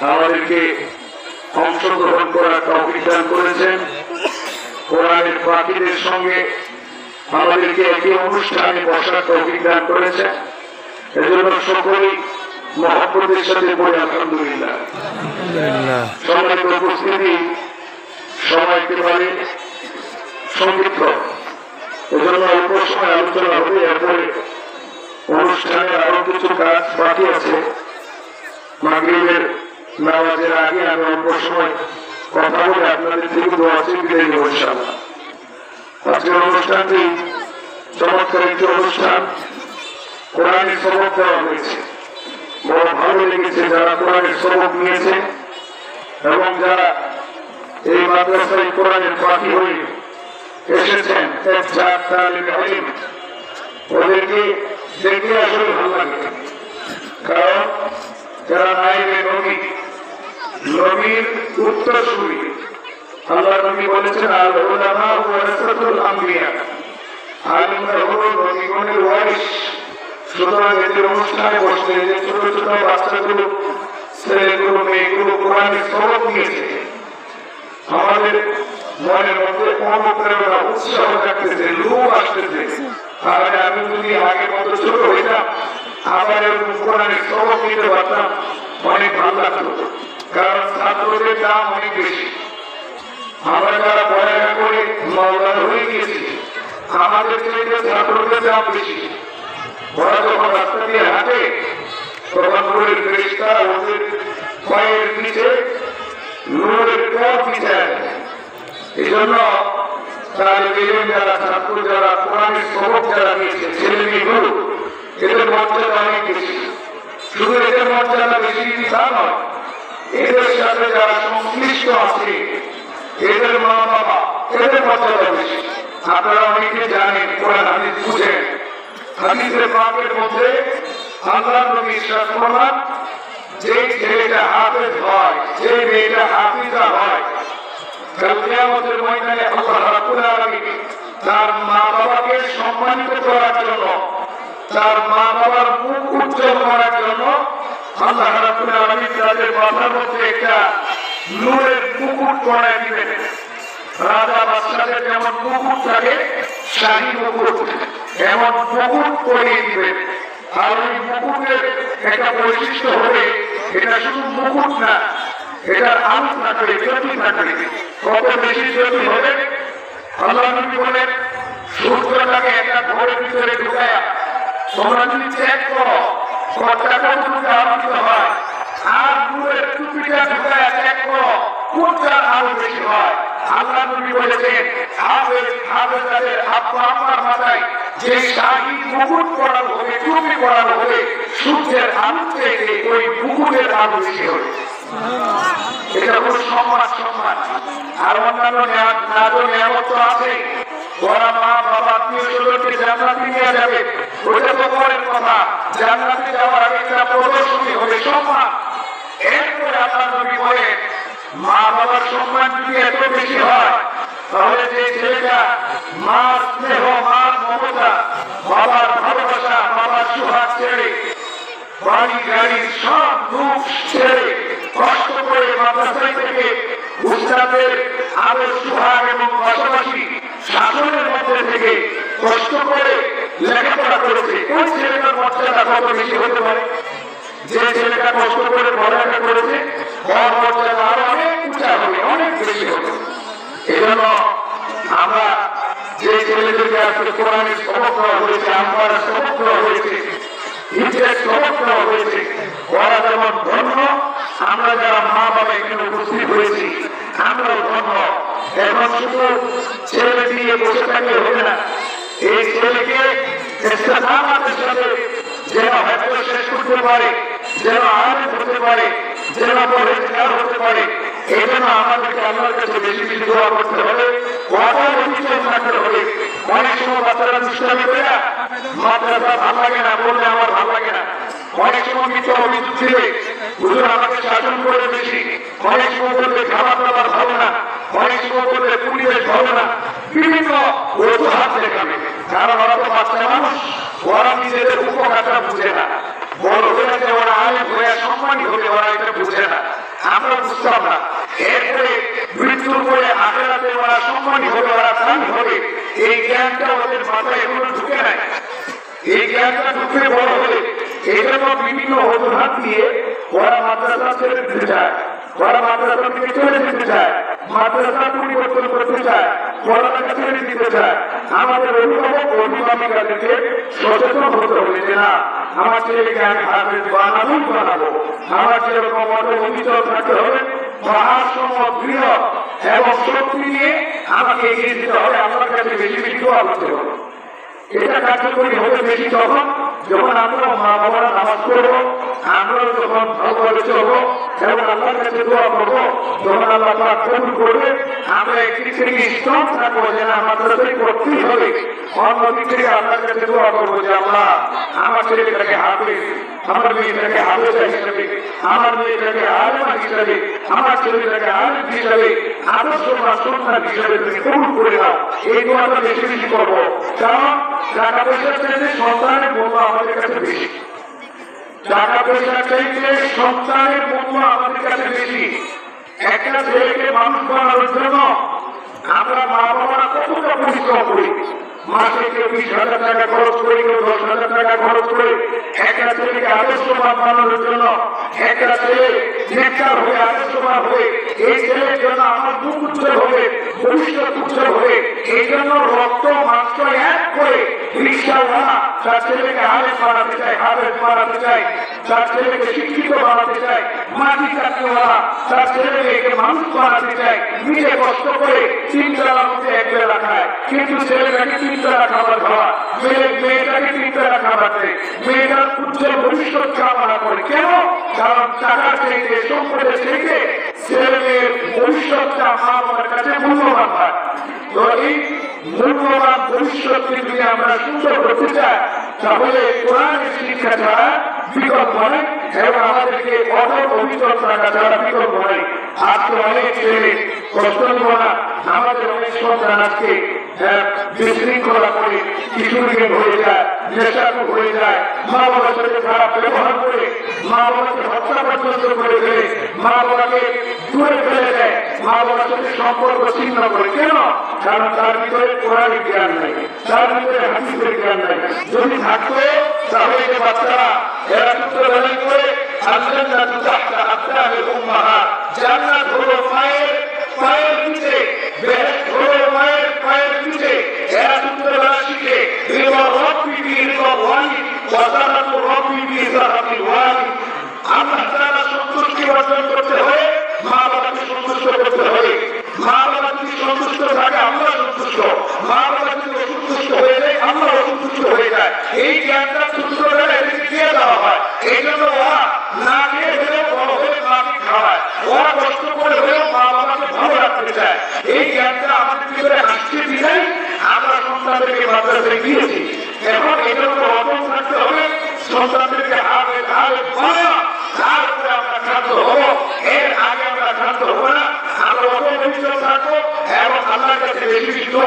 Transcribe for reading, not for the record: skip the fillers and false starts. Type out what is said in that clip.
আমাদেরকে অংশগ্রহণ করার তৌফিক দান করেছেন। কোরআনের পাখিদের সঙ্গে আমাদেরকে একই অনুষ্ঠানে বসার তৌফিক দান করেছেন। এজন্য সকলেই মহব্বতের সাথে বলি আলহামদুলিল্লাহ। সম্মানিত উপস্থিতি, সবাইকে বলে সংক্ষিপ্ত, এজন্য অল্প সময় আলোচনা হবে। এরপরে অনুষ্ঠানে আরো কিছু কাজ বাকি আছে। মাগরিবের নামাজের আগে আমি অল্প সময় কথা বলে আপনাদের থেকে দোয়া চেয়ে বিদায় নেব ইনশাআল্লাহ। আজকের অনুষ্ঠানটি চমৎকার একটি অনুষ্ঠান। কোরআনের সবক দেওয়া হয়েছে, বড় ভালো লেগেছে যারা কোরআনের সবক নিয়েছে এবং যারা এই মাদ্রাসায় কোরআনের পাখি হয়ে এসেছেন। ওদেরকে দেখে আসলে ভালো লাগে, কারণ যারা নাইবে নবী, নবীর উত্তরসূরি। আল্লাহ নবী বলেছেন, আল উলামা ওয়ারাসাতুল আম্বিয়া, আলিমরা হলো নবীগণের ওয়ারিস। সুতরাং এদের অনুষ্ঠানে বসলে যে ছোট ছোট বাচ্চাগুলো, ছেলেগুলো, মেয়েগুলো কোরআনের সবক নিয়েছে, আমাদের মনের মধ্যে অনুপ্রেরণা, উৎসাহ থাকতেছে, লোভ আসতেছে। তাহলে আমি যদি আগের মতো ছোট হইতাম, আবার এরকম কোরআনের সবক নিতে পারতাম, অনেক ভালো লাগতো। কারণ ছাত্রদের দাম অনেক বেশি। আমরা যারা পড়ালেখা করে মাওলানা হয়ে গিয়েছি, আমাদের চাইতে ছাত্রদের দাম বেশি। ওরা যখন রাস্তা দিয়ে হাঁটে, তখন নূরের ফেরেশতা ওদের পায়ের নিচে নূরের পথ বিছায়। এই জন্য যারা ছাত্র, যারা কোরআনের সবক যারা নিয়েছে, ছেলে মেয়েগুলো, এদের মর্যাদা অনেক বেশি। শুধু এদের মর্যাদা বেশি তা নয়, এদের সাথে যারা সংশ্লিষ্ট আছে, এদের মা বাবা, এদের মর্যাদা বেশি। আপনারা অনেকে জানেন, কোরআন হাদিস বুঝেন। হাদিসের পাকের মধ্যে আল্লাহ নবী সাল্লাল্লাহু, যে ছেলেটা হাফেজ হয়, যে মেয়েটা হাফিজা হয়, কাল কিয়ামতের ময়দানে আল্লাহ রাব্বুল আলামিন তার মা বাবাকে সম্মানিত করার জন্য, তার মা বাবার মুখ উজ্জ্বল করার জন্য আল্লাহ রাব্বুল আলামিন তাদের মাথার মধ্যে একটা নূরের মুকুট পরায় দিবেন। রাজা বাদশাদের যেমন মুকুট থাকে, শাহী মুকুট, এমন মুকুট পরিয়ে দিবেন। আর ওই মুকুটের একটা বৈশিষ্ট্য হবে, এটা শুধু মুকুট না, এটার আলো থাকবে, জ্যোতি থাকবে। কত বেশি জ্যোতি হবে! আল্লাহ নবী বলেন, সূর্যটাকে একটা ঘরের ভিতরে ঢুকায় তোমরা যদি চেক করো ঘরটা কতটুকু আলোকিত হয়, আর নূরের টুপিটা ঢুকায় চেক করো কোনটার আলো বেশি হয়। আল্লাহ নবী বলেছেন, হাফেজদের আব্বা আম্মার মাথায় যে শাহী মুকুট পরানো হবে, টুপি পরানো হবে, সূর্যের আলো থেকে ওই মুকুটের আলো বেশি হবে। এটা হল সম্মান। আর অন্যান্য নিয়ামত তো আছে। ওরা মা বাবা আত্মীয় স্বজনকে জান্নাতে নিয়ে যাবে, ওটা তো পরের কথা। জান্নাতে যাওয়ার আগে একটা প্রদর্শনী হবে, সম্মান। এরপরে আল্লাহ নবী বলেন, মা বাবার সম্মান যদি এত বেশি হয়, তাহলে যে ছেলেটা মার স্নেহ, মার মমতা, বাবার ভালোবাসা, বাবার সুহাগ ছেড়ে, বাড়ি গাড়ি সব দুঃখ ছেড়ে কষ্ট করে মাদ্রাসায় থেকে উস্তাদের আরো সুহাগ এবং পাশাপাশি শাসনের মধ্যে থেকে কষ্ট করে লেখাপড়া করেছে, ওই ছেলেটার মর্যাদা কত বেশি হতে পারে? যে ছেলেটা কষ্ট করে পড়ালেখা করেছে, ওর মর্যাদা আরো অনেক উঁচা হবে, অনেক বেশি হবে। এই জন্য আমরা যে ছেলেদেরকে আজকে কোরআনের সবক দেওয়া হয়েছে, আমরা সবক দেওয়া হয়েছে, হিজরের সবক দেওয়া হয়েছে, ওরা যেমন ধন্য, আমরা যারা মা বাবা এখানে উপস্থিত হয়েছি আমরাও ধন্য। এখন শুধু ছেলে দিয়ে বসে থাকলে হবে না, এই ছেলেকে ইস্তেকামাতের সাথে যেন হয়তো শেষ করতে পারে, যেন আলেম হতে পারে, যেন পরহেজগার হতে পারে। এই জন্য আমাদেরকে আল্লাহর কাছে বেশি বেশি দোয়া করতে হবে, ওয়াদার অভিযোগ রাখতে হবে। অনেক সময় বাচ্চারা দুষ্টামি করে না, মাদ্রাসা ভালো লাগে না বললে আমার ভালো লাগে না। অনেক সময় মিথ্যা অভিযোগ দিবে, হুজুর আমাকে শাসন করে বেশি। অনেক সময় বলবে খাবার দাবার ভালো না, অনেক সময় বলবে পরিবেশ ভালো না, বিভিন্ন অজুহাত দেখাবে। কারণ ওরা তো বাচ্চা মানুষ, ওরা নিজেদের উপকারটা বুঝে না। বড় হয়ে ওরা আলেম হয়ে সম্মানী হলে ওরা এটা বুঝে না। আমরা বুঝতাম না। এরপরে মৃত্যুর পরে আখেরাতে ওরা সম্মানী হবে, ওরা দামি হবে, এই জ্ঞানটা ওদের মাথায় এখনো ঢুকে নাই। এই জ্ঞানটা ঢুকে বড় হলে এই জন্য বিভিন্ন অজুহাত দিয়ে ওরা মাদ্রাসা ছেড়ে দিতে চায়, ওরা মাদ্রাসা থেকে চলে যেতে চায়, মাদ্রাসা পরিবর্তন করতে চায়, পড়ালেখা ছেড়ে দিতে চায়। আমাদের অভিভাবক অভিভাবিকাদেরকে সচেতন হতে হবে যে না, আমার ছেলেকে আমি হাফেজ বানাবো, আমার যেরকম অবিচল থাকতে হবে, পাহাড় সম দৃঢ় এবং শক্তি নিয়ে আমাকে এগিয়ে দিতে হবে, আমার কাছে বেশি বেশি দোয়া করতে হবে। এটা কার্যকরী হবে বেশি তখন যখন আমরা মা বাবারা নামাজ পড়বো, আমরা যখন ভালোভাবে চলবো এবং আল্লাহর কাছে দোয়া করবো, যখন আল্লাহ পাক কবুল করবে, আমরা একদিক থেকে স্ট্রং থাকবো যে না মাদ্রাসায় পড়তেই হবে। অন্যদিক থেকে আল্লাহর কাছে দোয়া করবো যে আল্লাহ আমার ছেলেটাকে হাফেজ, আমার মেয়েটাকে হাফেজা হিসাবে, আমার মেয়েটাকে আলেমা হিসাবে, আমার ছেলেটাকে আলেম হিসাবে, আদর্শ বা সন্তান হিসাবে তুমি কবুল করে নাও। এই দোয়াটা বেশি বেশি করবো, কারণ টাকা পয়সার চাইতে সন্তানের মূল্য আমাদের কাছে বেশি। টাকা পয়সার চাইতে সন্তানের মূল্য আমাদের কাছে বেশি। একটা ছেলেকে মানুষ বানানোর জন্য আমরা মা বাবারা কতটা পরিশ্রম করি। মাসে কেউ 20,000 টাকা খরচ করে, কেউ 10,000 টাকা খরচ করে একটা ছেলেকে আদর্শবান বানানোর জন্য, একটা ছেলে নেককার হয়ে আদর্শবান হয়ে এই ছেলের জন্য আমার মুখ উজ্জ্বল হবে, ভবিষ্যৎ উজ্জ্বল হবে, এই জন্য রক্ত মাংস এক করে রিক্সাওয়ালা তার ছেলেকে আলেম বানাতে চায়, হাফেজ বানাতে চায়, তার ছেলেকে শিক্ষিত বানাতে চায়, মাটি চাকরিওয়ালা তার ছেলেকে মানুষ বানাতে চায়, নিজে কষ্ট করে 3 বেলার মধ্যে 1 বেলা খায়, কিন্তু ছেলেটাকে 3 বেলা খাবার খাওয়া, মেয়েটাকে 3 বেলা খাবার দেয়, মেয়েটার উজ্জ্বল ভবিষ্যৎ কামনা করে। কেন? কারণ টাকার চাইতে, সম্পদের চাইতে ছেলেমেয়ের ভবিষ্যৎটা মা বাবার কাছে মূল্যবান হয়। তো এই মূল্যবান ভবিষ্যৎকে যদি আমরা সুন্দর করতে চাই, তাহলে কোরআনের শিক্ষা ছাড়া বিকল্প নেই এবং আমাদেরকে অটল অবিচল থাকা ছাড়া বিকল্প নেই। আজকে অনেক ছেলে কষ্ট নিব না, আমাদের অনেক সন্তান আজকে বিশৃঙ্খলা করে কিশোরীকে হয়ে যায়, নেশাকু হয়ে যায়, মা বাবার সাথে খারাপ ব্যবহার করে, মা বাবাকে হত্যা পর্যন্ত করে ফেলে, মা বাবাকে দূরে ফেলে দেয়, মা বাবার সাথে সম্পর্ক ছিন্ন করে। কেন? কারণ তার ভিতরে কোরআনের জ্ঞান নেই, তার ভিতরে হাদিসের জ্ঞান নেই। যদি থাকতো তাহলে যে বাচ্চারা এরা সূত্রবেলায় করে আল-জান্নাতু তাহতা আকদামিল উম্মাহাত, জান্নাত হলো মায়ের পায়ের নিচে, বেহেশত হলো মায়ের পায়ের নিচে। এরা সূত্রবেলা শিখে রিদা রাব্বি বি রিদা ওয়ালিদ ওয়া যারাতু রাব্বি বি যারাতিল ওয়ালিদ। আল্লাহ তাআলা সন্তুষ্টি অর্জন করতে হয়, মা বাবাকে সন্তুষ্ট করতে হয়। মা বাবা যদি সন্তুষ্ট থাকে আমরা সন্তুষ্ট, মা বাবা যদি অসন্তুষ্ট হয়ে যায় আমরা অসন্তুষ্ট হয়ে যায়। এই জ্ঞানটা ছোটবেলা এদেরকে দিয়ে দেওয়া হয়। এই জন্য ওরা না খেয়ে হলেও বড় হয়ে মাকে খাওয়ায়, ওরা কষ্ট করে হলেও মা বাবাকে ভালো রাখতে চায়। এই জ্ঞানটা আমাদের ভিতরে আসছে বিধায় আমরা সন্তানদেরকে মাদ্রাসায় দিয়েছি। এখন এটার উপর অটল থাকতে হবে, সন্তানদেরকে হাফেজ বানানো, তারপরে আমরা ক্ষান্ত হবো। এর আগে আমরা ক্ষান্ত হবো না, আমরা অটল থাকবো এবং আল্লাহর কাছে বেশি